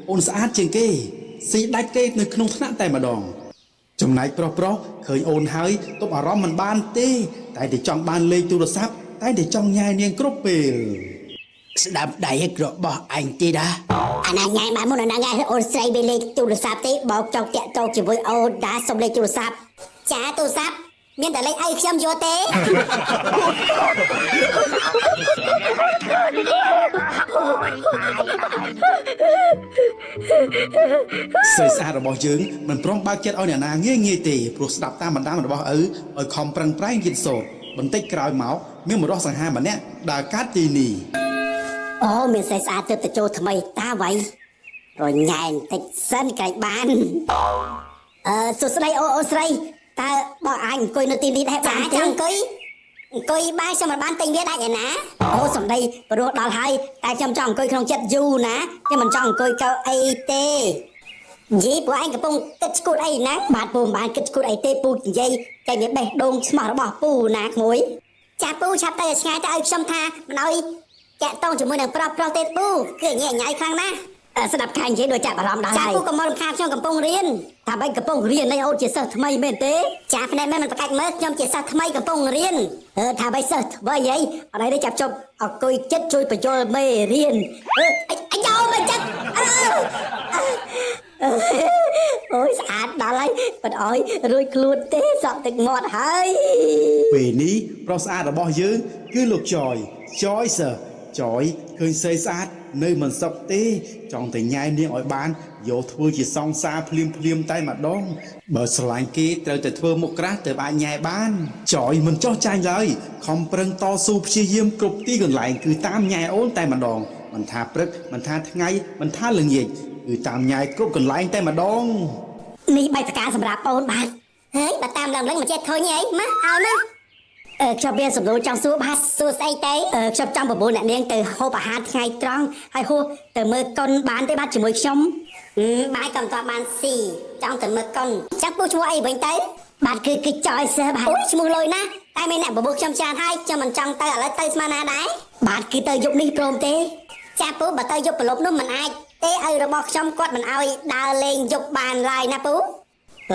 អូនស្អាតជាងគេស៊ីដាច់គេនៅក្នុងថ្នាក់តែម្ដងចំណែកប្រុសឃើញអូនហើយទប់អារម្មណ៍មិនបានទេតែតែចង់បានលេខទូរស័ព្ទតែតែចង់ញ៉ែនាងគ្រប់ពេលស្ដាប់ដៃរបស់អញទេណាអាណាញ៉ៃមកមុនអាណាញ៉ៃអូនស្រីមានលេខទូរស័ព្ទទេបោកចង់តាក់ទងជាមួយអូនដែរសុំលេខទូរស័ព្ទចាទូរស័ព្ទមានតែលេខអីខ្ញុំយកទេស្រីស្អាតរបស់យើងមិនព្រមបើកចិត្តឲ្យអ្នកណាងាយទេព្រោះស្ដាប់តាមបណ្ដាំរបស់ឪឲ្យខំប្រឹងប្រែងគិតសូត្របន្តិចក្រោយមកមានមរោះសង្ហាម្នាក់ដើរកាត់ទីនេះអូមានស្រីស្អាតទៅចូលថ្មីតាໄວរញ៉ែបន្តិចសិនក្រែងបានសួស្ដីអូស្រីតើបងអញអង្គុយនៅទីនេះដែរបានទេអង្គុយបានខ្ញុំមិនបានទិញវាដាច់ឯណាអូសំដីព្រោះដល់ហើយតែខ្ញុំចង់អង្គុយក្នុងចិត្តយូរណាខ្ញុំមិនចង់អង្គុយកៅអីទេនិយាយពួកឯងកំពុងគិតឈួតអីណាបាទពូមិនបានគិតឈួតអីទេពូនិយាយតែវាបេះដូងស្មោះរបស់ពូណាក្មួយចាពូឆាប់ទៅឲ្យឆ្ងាយទៅឲ្យខ្ញុំថាមិនឲ្យចាក់តងជាមួយនឹងប្រុសទេពូគឺញ៉ៃញ៉ៃខ្លាំងណាស់ស្ដាប់ខាងនិយាយដូចចាក់បារម្ភដល់ហើយចាពូកុំមករំខានខ្ញុំកំពុងរៀនថាបែបកំពុងរៀននេះអូនជាសិស្សថ្មីមែនទេចាភ្នែកមែនមិនប្រកាច់មើលខ្ញុំជាសិស្សថ្មីកំពុងរៀនថាបែបសិស្សថ្មីអីអត់អីទេចាប់ជប់អង្គុយចិត្តជួយបញ្យល់មេរៀនអញយកមកចិត្តអូយស្អាតដល់ហើយមិនអោយរួចខ្លួនទេសក់ទឹកមាត់ហើយពេលនេះប្រុសស្អាតរបស់យើងគឺលោកចយសើចយឃើញស្រីស្អាតនៅមិនសុខទេចង់តែញ៉ែនាងឲ្យបានយកធ្វើជាសង្សារភ្លាមតែម្ដងបើស្រឡាញ់គេត្រូវតែធ្វើមុខក្រាស់ទៅអាចញ៉ែបានចយមិនចោះចាញ់ឡើយខំប្រឹងតស៊ូព្យាយាមគ្រប់ទីកន្លែងគឺតាមញ៉ែអូនតែម្ដងមិនថាព្រឹកមិនថាថ្ងៃមិនថាល្ងាចគឺតាមញ៉ែគ្រប់កន្លែងតែម្ដងនេះបេក្ខការសម្រាប់អូនបាទហើយបើតាមឡើងមិនចេះឃើញអីមកឲ្យមកខ្ញុំមានសំណួរចង់សួរបាទសួរស្អីទេខ្ញុំចង់ប្រមូលអ្នកនាងទៅហូបអាហារថ្ងៃត្រង់ហើយហួសទៅមើលកុនបានទេបាទជាមួយខ្ញុំបាយក៏មិនទាន់បានស៊ីចង់ទៅមើលកុនចាំពូឈ្មោះអីវិញទៅបាទគឺចយសើបាទអូយឈ្មោះលុយណាតែមានអ្នកបបួលខ្ញុំច្រើនហើយខ្ញុំមិនចង់ទៅឥឡូវទៅស្មានណាដែរបាទគឺទៅយប់នេះព្រមទេចាពូបើទៅយប់ប្រឡប់នោះមិនអាចទេឪរបស់ខ្ញុំគាត់មិនអោយដើរលេងយប់បានឡើយណាពូ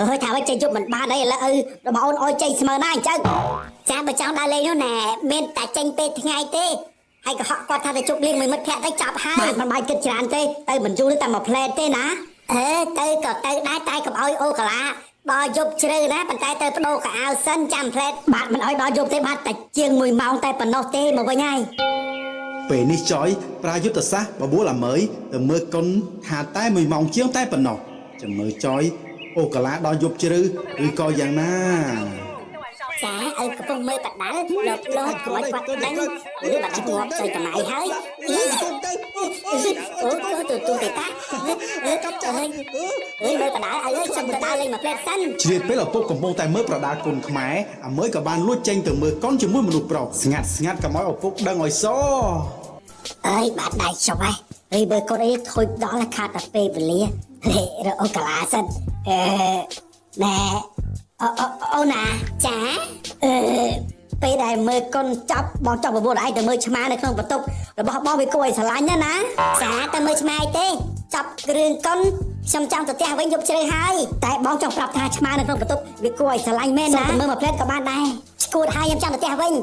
ហើយថាវិញចេះយប់មិនបានអីឥឡូវឪរបស់អូនអោយចេញស្មើណាអញ្ចឹងចាបើចង់ដើរលេងនោះណែមានតែចេញពេលថ្ងៃទេហើយកុហកគាត់ថាទៅជប់លេងមួយមិត្តភក្តិទៅចាប់ហើយមិនបាច់គិតច្រើនទេទៅមិនយូរតែមួយផ្លែតទេណាទៅក៏ទៅដែរតែកុំអោយអូកាឡាដល់យប់ជ្រៅណាប៉ុន្តែទៅបដូរកៅអៅសិនចាំផ្លែតបាទមិនអោយដល់យប់ទេបាទតែជាង1ម៉ោងតែប៉ុណ្ណោះទេមកវិញហើយពេលនេះចយប្រាយុទ្ធសាស្ត្របបួលអាមើយទៅមើលកុនថាតែ1ម៉ោងជាងតែប៉ុណ្ណោះចាំមើលចយអូកាឡាដល់យប់ជ្រៅឬក៏យ៉ាងណាចាឪកំពុងមើលបដាល់លោកកុំឲ្យគាត់ដឹងឬបដាល់ងាប់ទៅតំៃហើយអូទៅទេតាកាប់ចាហើយមើលបដាល់ឲ្យខ្ញុំទៅដើរលេងមួយផ្លែសិនជ្រាបពេលឪពុកកំពុងតែមើលប្រដាល់គុនខ្មែរអាមើយក៏បានលួចចេញទៅមើលកុនជាមួយមនុស្សប្រុសស្ងាត់កុំឲ្យឪពុកដឹងឲ្យសអើយបាទដៃចុះហើយមើលកូនអីថុយដល់ខាតតែពេលវេលារអូកាឡាសិនណែអូណាចាពេលដែលមើលកុនចាប់បងចង់ប្រមូលឯងទៅមើលឆ្មានៅក្នុងបន្ទប់របស់បងវាគួរឲ្យស្រឡាញ់ណាចាទៅមើលឆ្មាទេចាប់គ្រឿងកុនខ្ញុំចង់ទៅផ្ទះវិញយប់ជ្រៅហើយតែបងចង់ប្រាប់ថាឆ្មានៅក្នុងបន្ទប់វាគួរឲ្យស្រឡាញ់មែនណាទៅមើលមួយផ្លែតក៏បានដែរឈួតហើយខ្ញុំចង់ទៅផ្ទះវិញ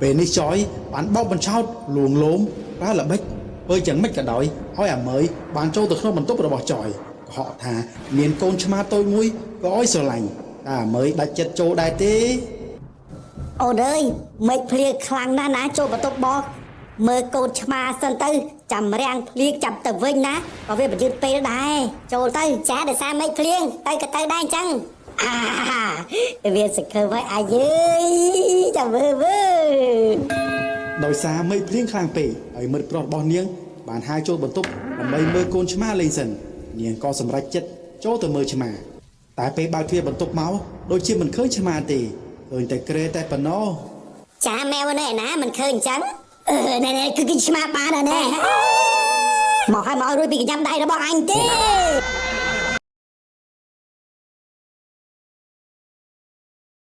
ពេលនេះចយបានបោកបញ្ឆោតលួងលោមប្រើល្បិចធ្វើយ៉ាងម៉េចក៏ដោយឲ្យអាមើយបានចូលទៅក្នុងបន្ទប់របស់ចយកុហកថាមានកូនឆ្មាតូចមួយក៏ឲ្យស្រឡាញ់តែអាមើយដាច់ចិត្តចូលដែរទេអូនអើយមេឃភ្លៀងខ្លាំងណាស់ណាចូលបន្ទប់បងមើលកូនឆ្មាសិនទៅចាំរាំងភ្លៀងចាប់ទៅវិញណាក៏វាបញ្យឺតពេលដែរចូលទៅចាដោយសារមេឃភ្លៀងទៅក៏ទៅដែរអញ្ចឹងវាសង្ឃឹមឲ្យអាយចាំមើលដោយសារមេឃភ្លៀងខ្លាំងពេកហើយមិត្តប្រុសរបស់នាងបានហៅចូលបន្ទប់ដើម្បីមើលកូនឆ្មាលេងសិននាងក៏សម្រេចចិត្តចូលទៅមើលឆ្មាតែពេលបើកទ្វារបន្ទប់មកដូចជាមិនឃើញឆ្មាទេឃើញតែក្រែតែប៉ុណ្ណោះចាម៉ែវនៅឯណាមិនឃើញអញ្ចឹងណែគឺឆ្មាបានណែមកឲ្យរួចពីកញ្ញាំដៃរបស់អញទេ